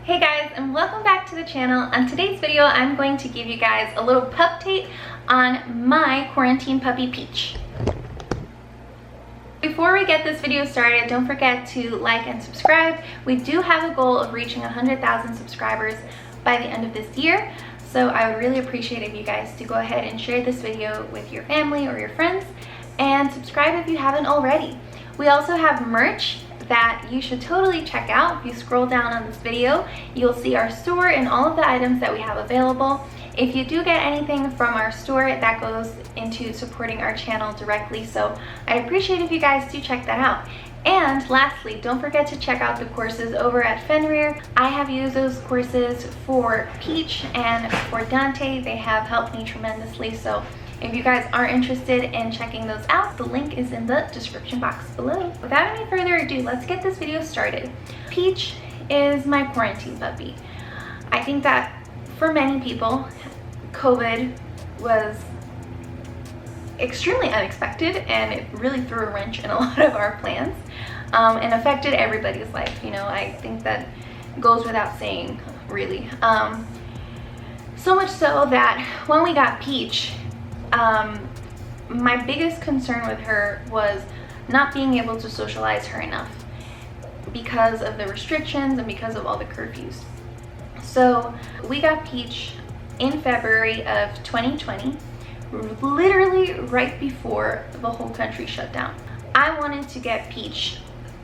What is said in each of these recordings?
Hey guys, and welcome back to the channel. On today's video, I'm going to give you guys a little pup-date on my quarantine puppy Peach. Before we get this video started, don't forget to like and subscribe. We do have a goal of reaching 100,000 subscribers by the end of this year, so I would really appreciate if you guys to go ahead and share this video with your family or your friends, and subscribe if you haven't already. We also have merch that you should totally check out. If you scroll down on this video, you'll see our store and all of the items that we have available. If you do get anything from our store, that goes into supporting our channel directly, so I'd appreciate if you guys do check that out. And lastly, don't forget to check out the courses over at Fenrir. I have used those courses for Peach and for Dante. They have helped me tremendously, so if you guys are interested in checking those out, the link is in the description box below. Without any further ado, let's get this video started. Peach is my quarantine puppy. I think that for many people, COVID was extremely unexpected, and it really threw a wrench in a lot of our plans and affected everybody's life. You know, I think that goes without saying, really. So much so that when we got Peach, my biggest concern with her was not being able to socialize her enough because of the restrictions and because of all the curfews. So we got Peach in February of 2020, literally right before the whole country shut down. I wanted to get Peach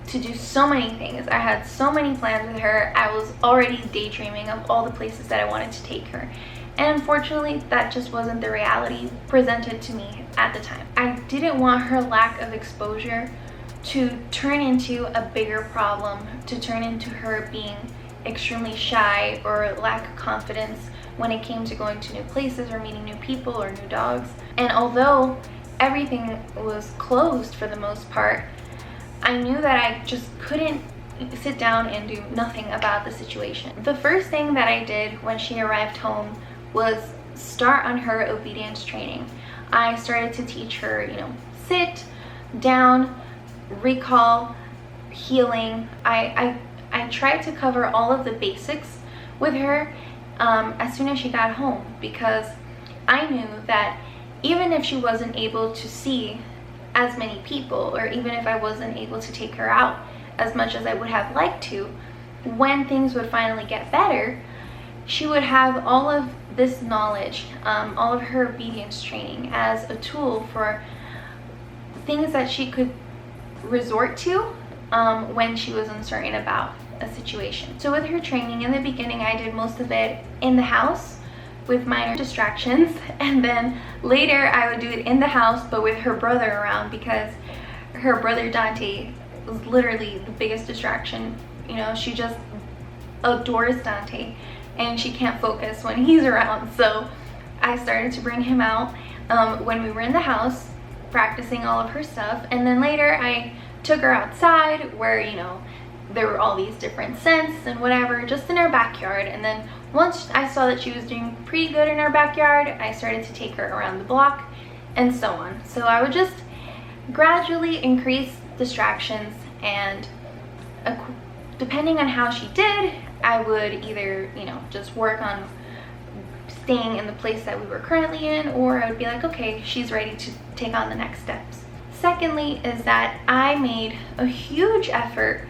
to do so many things. I had so many plans with her. I was already daydreaming of all the places that I wanted to take her. And unfortunately, that just wasn't the reality presented to me at the time. I didn't want her lack of exposure to turn into a bigger problem, to turn into her being extremely shy or lack confidence when it came to going to new places or meeting new people or new dogs. And although everything was closed for the most part, I knew that I just couldn't sit down and do nothing about the situation. The first thing that I did when she arrived home was start on her obedience training. I started to teach her, sit, down, recall, heeling. I tried to cover all of the basics with her as soon as she got home, because I knew that even if she wasn't able to see as many people, or even if I wasn't able to take her out as much as I would have liked to, when things would finally get better, she would have all of this knowledge, all of her obedience training as a tool for things that she could resort to when she was uncertain about a situation. So with her training, in the beginning, I did most of it in the house with minor distractions, and then later I would do it in the house but with her brother around, because her brother Dante was literally the biggest distraction. She just adores Dante and she can't focus when he's around, so I started to bring him out when we were in the house practicing all of her stuff. And then later I took her outside where there were all these different scents and whatever, just in our backyard. And then once I saw that she was doing pretty good in our backyard, I started to take her around the block and so on. So I would just gradually increase distractions, and depending on how she did, I would either just work on staying in the place that we were currently in, or I would be like, okay, she's ready to take on the next steps. Secondly is that I made a huge effort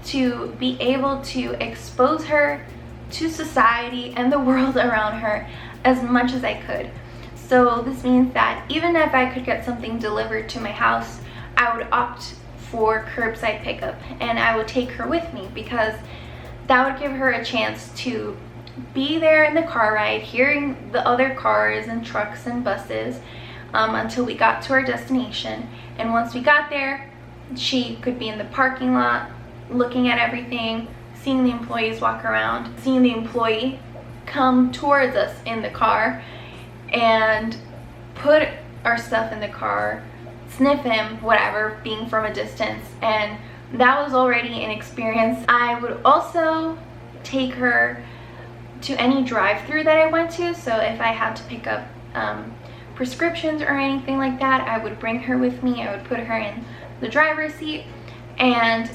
to be able to expose her to society and the world around her as much as I could. So this means that even if I could get something delivered to my house, I would opt for curbside pickup, and I would take her with me, because that would give her a chance to be there in the car ride, hearing the other cars and trucks and buses until we got to our destination. And once we got there, she could be in the parking lot looking at everything, seeing the employees walk around, seeing the employee come towards us in the car and put our stuff in the car, sniff him, whatever, being from a distance. And that was already an experience. I would also take her to any drive-through that I went to. So if I had to pick up prescriptions or anything like that, I would bring her with me. I would put her in the driver's seat, and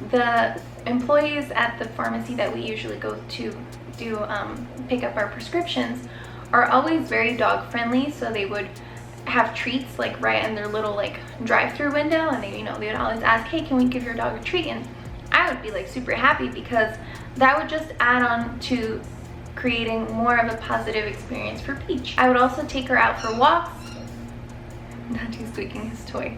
the employees at the pharmacy that we usually go to pick up our prescriptions are always very dog friendly, so they would have treats like right in their little like drive-through window, and they, you know, they would always ask, hey, can we give your dog a treat? And I would be like super happy, because that would just add on to creating more of a positive experience for Peach. I would also take her out for walks. Dante's squeaking his toy.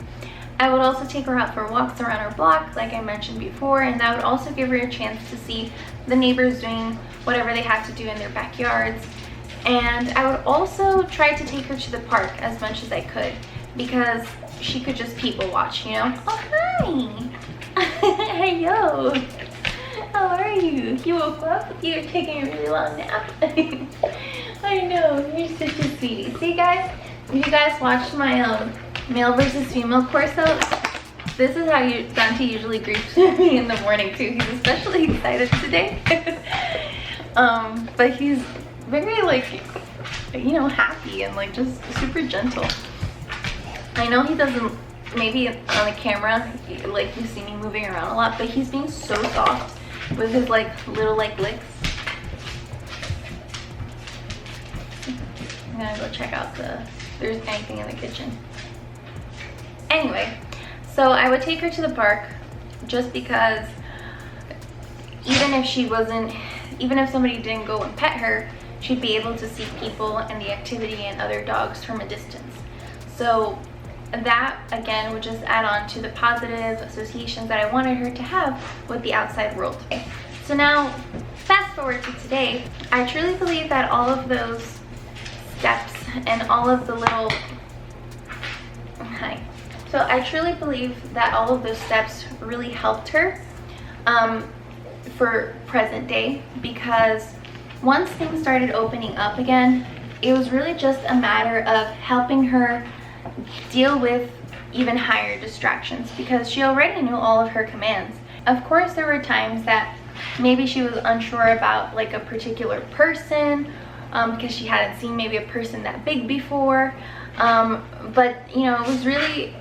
I would also take her out for walks around our block, like I mentioned before, and that would also give her a chance to see the neighbors doing whatever they have to do in their backyards. And I would also try to take her to the park as much as I could, because she could just people watch, you know? Oh, hi! Hey, yo! How are you? You woke up? You were taking a really long nap? I know, you're such a sweetie. See, guys? If you guys watched my male versus female Corso, this is how Dante usually greets me in the morning too. He's especially excited today. But he's very like, you know, happy and like just super gentle. I know he doesn't, maybe on the camera, like you see me moving around a lot, but he's being so soft with his like little like licks. I'm gonna go check out if there's anything in the kitchen. Anyway, so I would take her to the park just because even if somebody didn't go and pet her, she'd be able to see people and the activity and other dogs from a distance. So that again would just add on to the positive associations that I wanted her to have with the outside world. So now fast forward to today, I truly believe that all of those steps and all of the little So I truly believe that all of those steps really helped her for present day, because once things started opening up again, it was really just a matter of helping her deal with even higher distractions, because she already knew all of her commands. Of course, there were times that maybe she was unsure about like a particular person, because she hadn't seen maybe a person that big before. But you know, it was really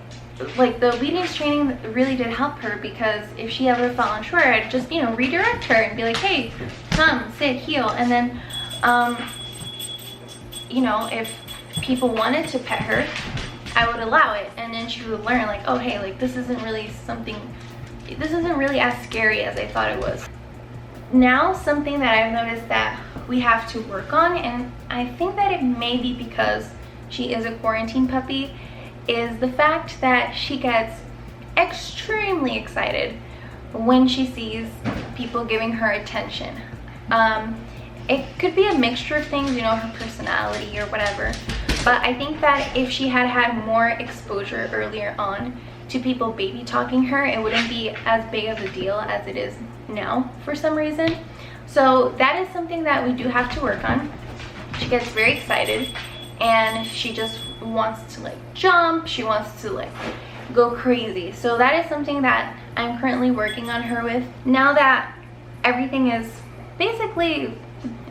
like the obedience training really did help her, because if she ever felt unsure, I'd just, you know, redirect her and be like, hey, come, sit, heel. And then, you know, if people wanted to pet her, I would allow it. And then she would learn like, oh, hey, like this isn't really as scary as I thought it was. Now, something that I've noticed that we have to work on, and I think that it may be because she is a quarantine puppy, is the fact that she gets extremely excited when she sees people giving her attention. It could be a mixture of things, you know, her personality or whatever, but I think that if she had had more exposure earlier on to people baby talking her, it wouldn't be as big of a deal as it is now for some reason. So that is something that we do have to work on. She gets very excited and she just wants to like jump, she wants to like go crazy. So that is something that I'm currently working on her with. Now that everything is basically,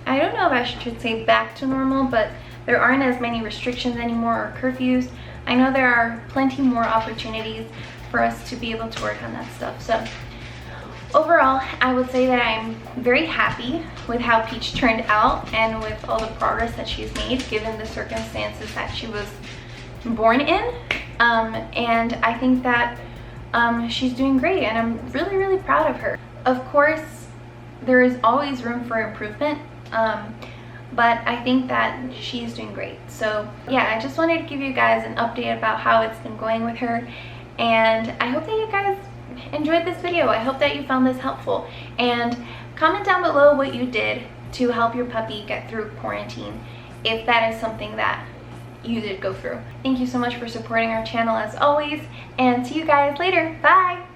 I don't know if I should say back to normal, but there aren't as many restrictions anymore or curfews. I know there are plenty more opportunities for us to be able to work on that stuff. So overall, I would say that I'm very happy with how Peach turned out and with all the progress that she's made given the circumstances that she was born in. And I think that she's doing great, and I'm really, really proud of her. Of course, there is always room for improvement, but I think that she's doing great. So yeah, I just wanted to give you guys an update about how it's been going with her, and I hope that you guys enjoyed this video. I hope that you found this helpful, and comment down below what you did to help your puppy get through quarantine, if that is something that you did go through. Thank you so much for supporting our channel as always, and see you guys later. Bye!